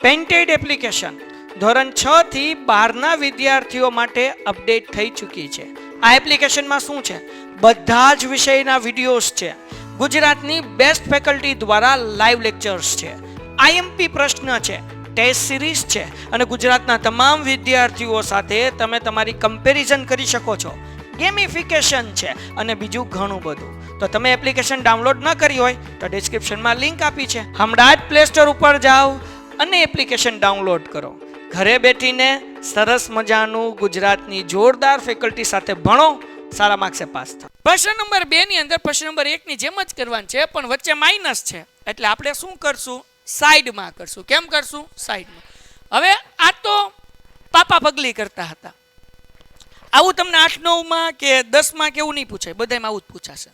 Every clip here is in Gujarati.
પેઇન્ટેડ એપ્લિકેશન ધોરણ 6 થી 12ના વિદ્યાર્થીઓ માટે અપડેટ થઈ ચૂકી છે. આ એપ્લિકેશનમાં શું છે? બધા જ વિષયના વિડીયોઝ છે. ગુજરાતની બેસ્ટ ફેકલ્ટી દ્વારા લાઈવ લેક્ચર્સ છે. આઈએમપી પ્રશ્ન છે, ટેસ્ટ સિરીઝ છે અને ગુજરાતના તમામ વિદ્યાર્થીઓ સાથે તમે તમારી કમ્પેરિઝન કરી શકો છો. ગેમિફિકેશન છે અને બીજું ઘણું બધું. તો તમે એપ્લિકેશન ડાઉનલોડ ન કરી હોય તો ડિસ્ક્રિપ્શનમાં લિંક આપી છે. હમણાં જ પ્લે સ્ટોર ઉપર જાઓ અને એપ્લિકેશન ડાઉનલોડ કરો. ઘરે બેઠીને સરસ મજાનું ગુજરાતની જોરદાર ફેકલ્ટી સાથે ભણો, સારા માર્ક્સે પાસ થાઓ. પ્રશ્ન નંબર 2 ની અંદર પ્રશ્ન નંબર 1 ની જેમ જ કરવાનું છે, પણ વચ્ચે માઇનસ છે એટલે આપણે શું કરશું? સાઈડમાં કરશું. કેમ કરશું? સાઈડમાં. હવે આ તો પાપા પગલી કરતા હતા. આવું તમને 8 9 માં કે 10 માં કેવું નહીં પૂછાય, બધામાં આવું જ પૂછાશે.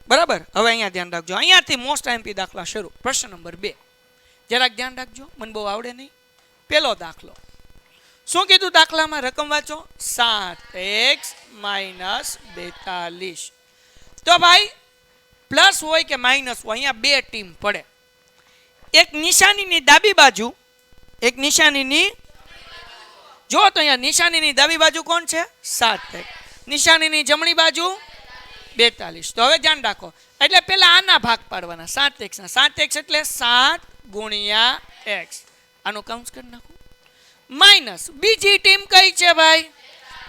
બરાબર? હવે અહીંયા ધ્યાન રાખજો. અહીંયાથી મોસ્ટ આઈએમપી દાખલા શરૂ. પ્રશ્ન નંબર 2 જરાક ધ્યાન રાખજો, મને બહુ આવડે નહીં. પહેલો દાખલો શું કીધું? દાખલામાં રકમ વાંચો. 7x - 42. તો ભાઈ પ્લસ હોય કે માઇનસ હોય, અહીંયા બે ટીમ પડે. એક નિશાનીની ડાબી બાજુ, એક નિશાનીની, જો તો અહીંયા નિશાનીની ડાબી બાજુ કોણ છે? 7x. નિશાનીની જમણી બાજુ 42. તો હવે ધ્યાન રાખો, એટલે પેલા આના ભાગ પાડવાના 7x ના. 7x એટલે 7 ગુણ્યા x. આનું કાઉન્સ કરી નાખો. માઇનસ બીજી ટીમ કઈ છે ભાઈ?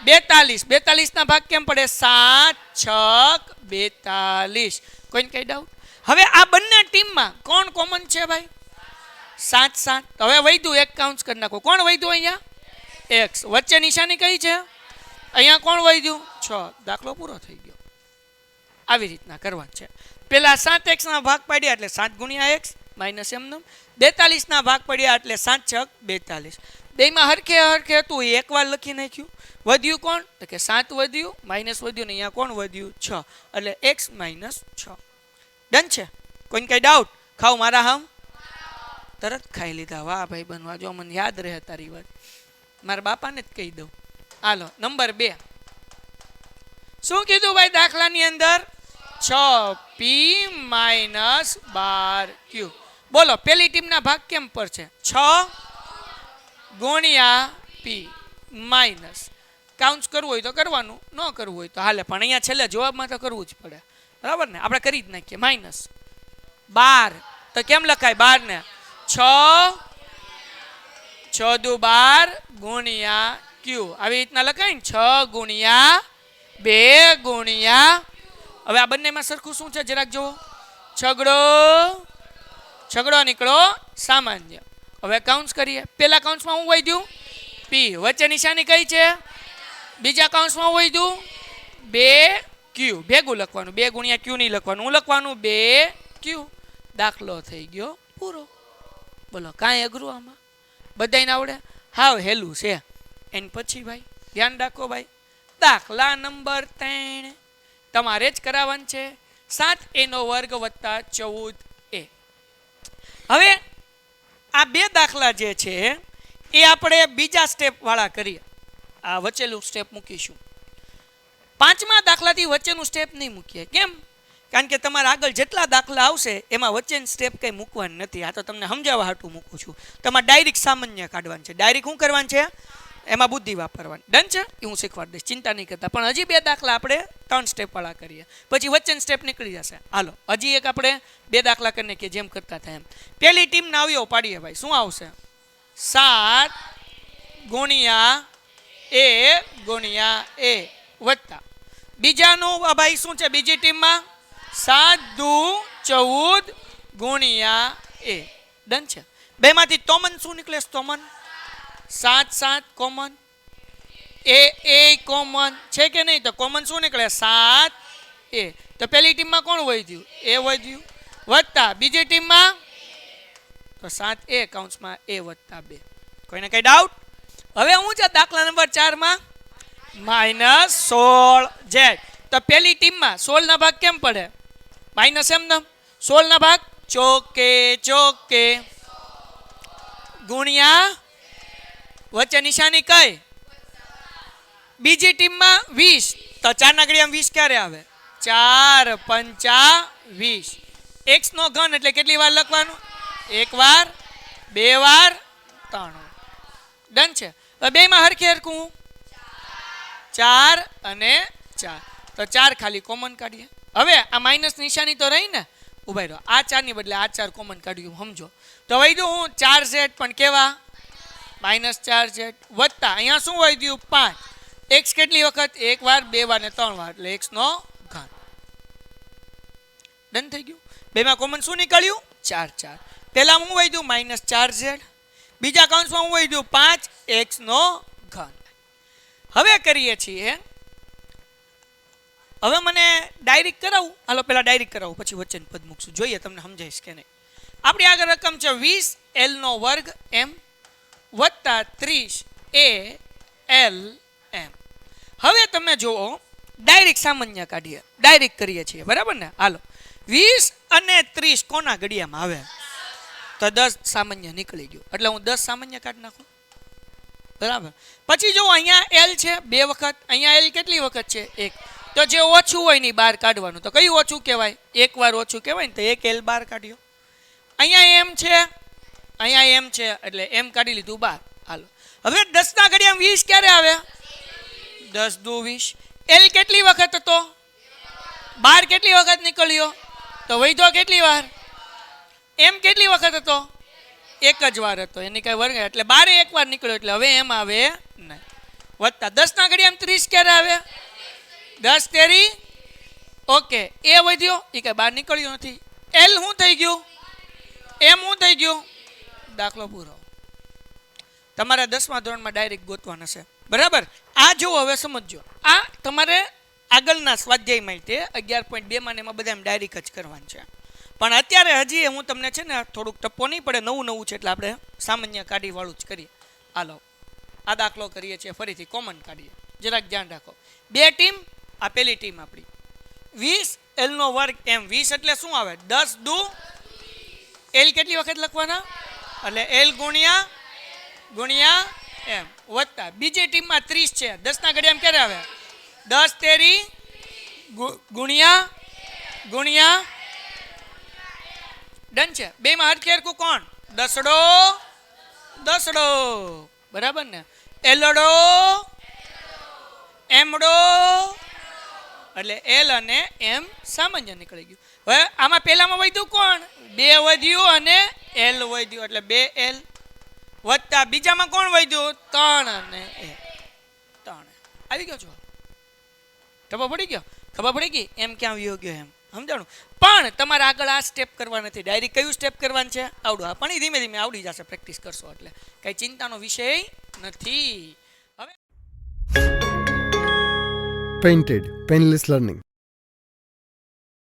42. 42 ના ભાગ કેમ પડે? 7 6 42. કોઈને કઈ ડાઉટ? હવે આ બંને ટીમમાં કોણ કોમન છે ભાઈ? 7 7. હવે વધ્યું એક કાઉન્સ કરી નાખો. કોણ વધ્યું? અહીંયા x. વચ્ચે નિશાની કઈ છે? અહીંયા કોણ વધ્યું? 6. દાખલો પૂરો થઈ ગયો. આવી રીતના કરવાનું છે. પેલા 7x ના ભાગ પાડ્યા એટલે 7 ગુણ્યા x માઇનસ એમનો. 42 ના ભાગ પડ્યા એટલે 7 6 42. બેમાં હરખે હરખે હતું, એકવાર લખી નાખ્યું. વધ્યું કોણ? તો કે 7 વધ્યું, માઇનસ વધ્યું ને અહીંયા કોણ વધ્યું? 6. એટલે x - 6. ડન છે? કોઈને કઈ ડાઉટ? ખાવ મારા હમ? તરત ખાઈ લીધા. વાહ ભાઈ બનવા, જો મને યાદ રહે તારી વાત. મારા બાપાને જ કહી દઉં. હાલો નંબર 2 શું કીધું ભાઈ દાખલાની અંદર? 6p - 12q. બોલો પેલી ટીમના ભાગ કેમ પર છે? 6 ગુણ્યા p માઇનસ. કાઉન્સ કરવું હોય તો કરવાનું, ન કરવું હોય તો હાલે, પણ અહીંયા છેલ્લે જવાબમાં તો કરવું જ પડે. બરાબર ને? આપણે કરી જ નાખીએ. માઇનસ 12 તો કેમ લખાય? 12 ને 6 6 દુ 12 ગુણ્યા q. આવી રીતના લખાય ને, 6 ગુણ્યા 2 ગુણ્યા. હવે આ બંનેમાં સરખું શું છે જરાક જુઓ. છગડો નીકળો સામાન્ય. હવે કાઉન્સ કરીએ. પેલા કાઉન્સમાં હું વધ્યું? p. વચ્ચે નિશાની કઈ છે? બીજા કાઉન્સમાં વધ્યું 2q. ભેગું લખવાનું, 2 ગુણ્યા q નહીં લખવાનું. હું લખવાનું 2q. દાખલો થઈ ગયો પૂરો. બોલો કાંઈ અઘરું આમાં? બધાને આવડે? હાવ હેલું છે. એની પછી ભાઈ ધ્યાન રાખો ભાઈ, દાખલા નંબર 3 તમારે જ કરાવવાનું છે. 7a² + 14a. હવે આ બે દાખલા જે છે એ આપણે બીજા સ્ટેપ વાળા કરીએ. આ વચ્ચેનું સ્ટેપ મૂકીશું. 5મા દાખલાથી વચ્ચેનું સ્ટેપ નહીં મૂકીએ. કેમ? કારણ કે તમારા આગળ જેટલા દાખલા આવશે એમાં વચ્ચેનું સ્ટેપ કંઈ મૂકવાનું નથી. આ તો તમને સમજાવવા હાટું મૂકું છું. તમારે ડાયરેક્ટ સામાન્ય કાઢવાનું છે. ડાયરેક્ટ શું કરવાનું છે? એમાં બુદ્ધિ વાપરવાની. ડન છે? એ હું શીખવાડી દઈશ, ચિંતા નહીં કરતા. પણ હજી બે દાખલા આપણે 3 સ્ટેપ વાળા કરીએ, પછી વચ્ચેનો સ્ટેપ નીકળી જશે. હાલો હજી એક આપણે 2 દાખલા કરીને કે જેમ કરતા થાય એમ. પહેલી ટીમના અવયવ પાડીએ ભાઈ. શું આવશે? 7 ગુણ્યા a ગુણ્યા a વત્તા બીજાનું ભાઈ શું છે? બીજી ટીમમાં 7 દુ 14 ગુણ્યા a. ડન છે? બેમાંથી કોમન શું નીકળે? કોમન 7 7 કોમન, એ કોમન છે કે નહીં? તો કોમન શું નીકળે? 7a. તો પહેલી ટીમમાં કોણ વધ્યું? એ વધ્યું. વત્તા બીજી ટીમમાં તો 7a કાઉન્સમાં a વત્તા 2. કોઈને કઈ ડાઉટ? હવે હું છે દાખલા નંબર 4 માં -16z. તો પહેલી ટીમમાં 16 ના ભાગ કેમ પડે? માઇનસ એમને. 16 ના ભાગ ચોકે ચોકે ગુણ્યા વચ્ચે નિશાની કઈ? બીજી ટીમમાં 20. તો 4 ના ઘડિયામાં 20 ક્યારે આવે? 4 પંચા 20. x નો ઘન એટલે કેટલી વાર લખવાનું? એક વાર, બે વાર, 93 ડન છે. હવે બેમાં હરખે હરખું 4 અને 4 તો 4 ખાલી કોમન કાઢીએ. હવે આ માઇનસ નિશાની તો રહી ને, ઉભા રહ્યો, આ 4 ની બદલે આ 4 કોમન કાઢ્યું, સમજો તો વૈધું હું 4z પણ કેવા -4z વત્તા અહીંયા શું વધ્યું 5. x કેટલી વખત? એક વાર, બે વાર ને 3 વાર, એટલે x નો ઘાત. ડન થઈ ગયું. બેમાં કોમન શું નીકળ્યું? 4. પહેલા હું વધ્યું -4z, બીજા કૌંસમાં હું વધ્યું 5x નો ઘન. હવે કરીએ છીએ, હવે મને ડાયરેક્ટ કરાવું, હાલો પહેલા ડાયરેક્ટ કરાવું પછી વચ્ચેનું પદ મૂકશું, જોઈએ તમને સમજાઈશ કે નહીં. આપણી આગળ રકમ છે 20l નો વર્ગ m વત્તા 30al m. હવે તમે જુઓ, ડાયરેક્ટ સામાન્ય કાઢીએ, ડાયરેક્ટ કરીએ છીએ, બરાબર ને? હાલો 20 અને 30 કોના ઘડિયામાં આવે? તો 10 સામાન્ય નીકળી ગયું, એટલે હું 10 સામાન્ય કાઢી નાખું, બરાબર. પછી જો અહીંયા l છે 2 વખત, અહીંયા l કેટલી વખત છે? 1. તો જે ઓછું હોય ની બહાર કાઢવાનું, તો કયું ઓછું કહેવાય? એક વાર ઓછું કહેવાય ને, તો એક l બહાર કાઢ્યો. અહીંયા m છે, અહીંયા m છે, એટલે m કાઢી લીધું બહાર. હાલો હવે 10 ના ઘડિયામાં 20 ક્યારે આવે? 10 દુ 20. l કેટલી વખત હતો? બહાર કેટલી વખત નીકળ્યો? તો વૈધો કેટલી વાર? m કેટલી વખત હતો? એક જ વાર હતો, એની કઈ વર્ગ, એટલે બારે એક વાર નીકળ્યો, એટલે હવે એમ આવે નહીં. વત્તા 10 ના ઘડિયામાં 30 ક્યારે આવે? 10 તેરી ઓકે, એ વધ્યો, એ કઈ બહાર નીકળ્યો નથી. l શું થઈ ગયું? m શું થઈ ગયું? દાખલો પૂરો. તમારે 10મા ધોરણમાં ડાયરેક્ટ ગોતવાના છે, બરાબર. આ જુઓ, હવે સમજો, આ તમારે આગળના સ્વાધ્યાયમાં તે 11.2 માં એમાં બધા ડાયરેક્ટ જ કરવાનું છે. પણ અત્યારે હજી હું તમને છે ને થોડુંક ટપ્પો નહીં પડે, નવું છે, એટલે આપણે સામાન્ય કાઢી વાળું જ કરીએ. હાલો આ દાખલો કરીએ છીએ, ફરીથી કોમન કાઢીએ, જરાક ધ્યાન રાખો. 2 ટીમ, આ પહેલી ટીમ આપણી 20l નો વર્ગ m. 20 એટલે શું આવે? 10 દુ l કેટલી વખત લખવાના? એટલે l ગુણ્યા m વત્તા બીજી ટીમમાં 30 છે, 10 ના ઘડિયામાં ક્યારે આવે? 10 તેરી ગુણ્યા ડન છે. બેમાં હરખે હરખું કોણ? દસડો, બરાબર ને? એલડો, એમડો, એટલે l અને m સામાન્ય નીકળી ગયું. હવે આમાં પહેલામાં વધ્યું કોણ? 2 વધ્યું અને l વધ્યું, એટલે 2l વત્તા બીજામાં કોણ વધ્યું? 3 અને 3. આવી ગયો છો? ખબર પડી ગયો? ખબર પડી ગઈ એમ ક્યાં આવ્યો ગયો એમ સમજાણું. પણ તમારે આગળ આ સ્ટેપ કરવા નથી, ડાયરેક્ટ કયું સ્ટેપ કરવાનું છે? આવડું. પણ એ ધીમે ધીમે આવડી જશે, પ્રેક્ટિસ કરશો એટલે કઈ ચિંતાનો વિષય નથી. હવે Painted Painless Learning.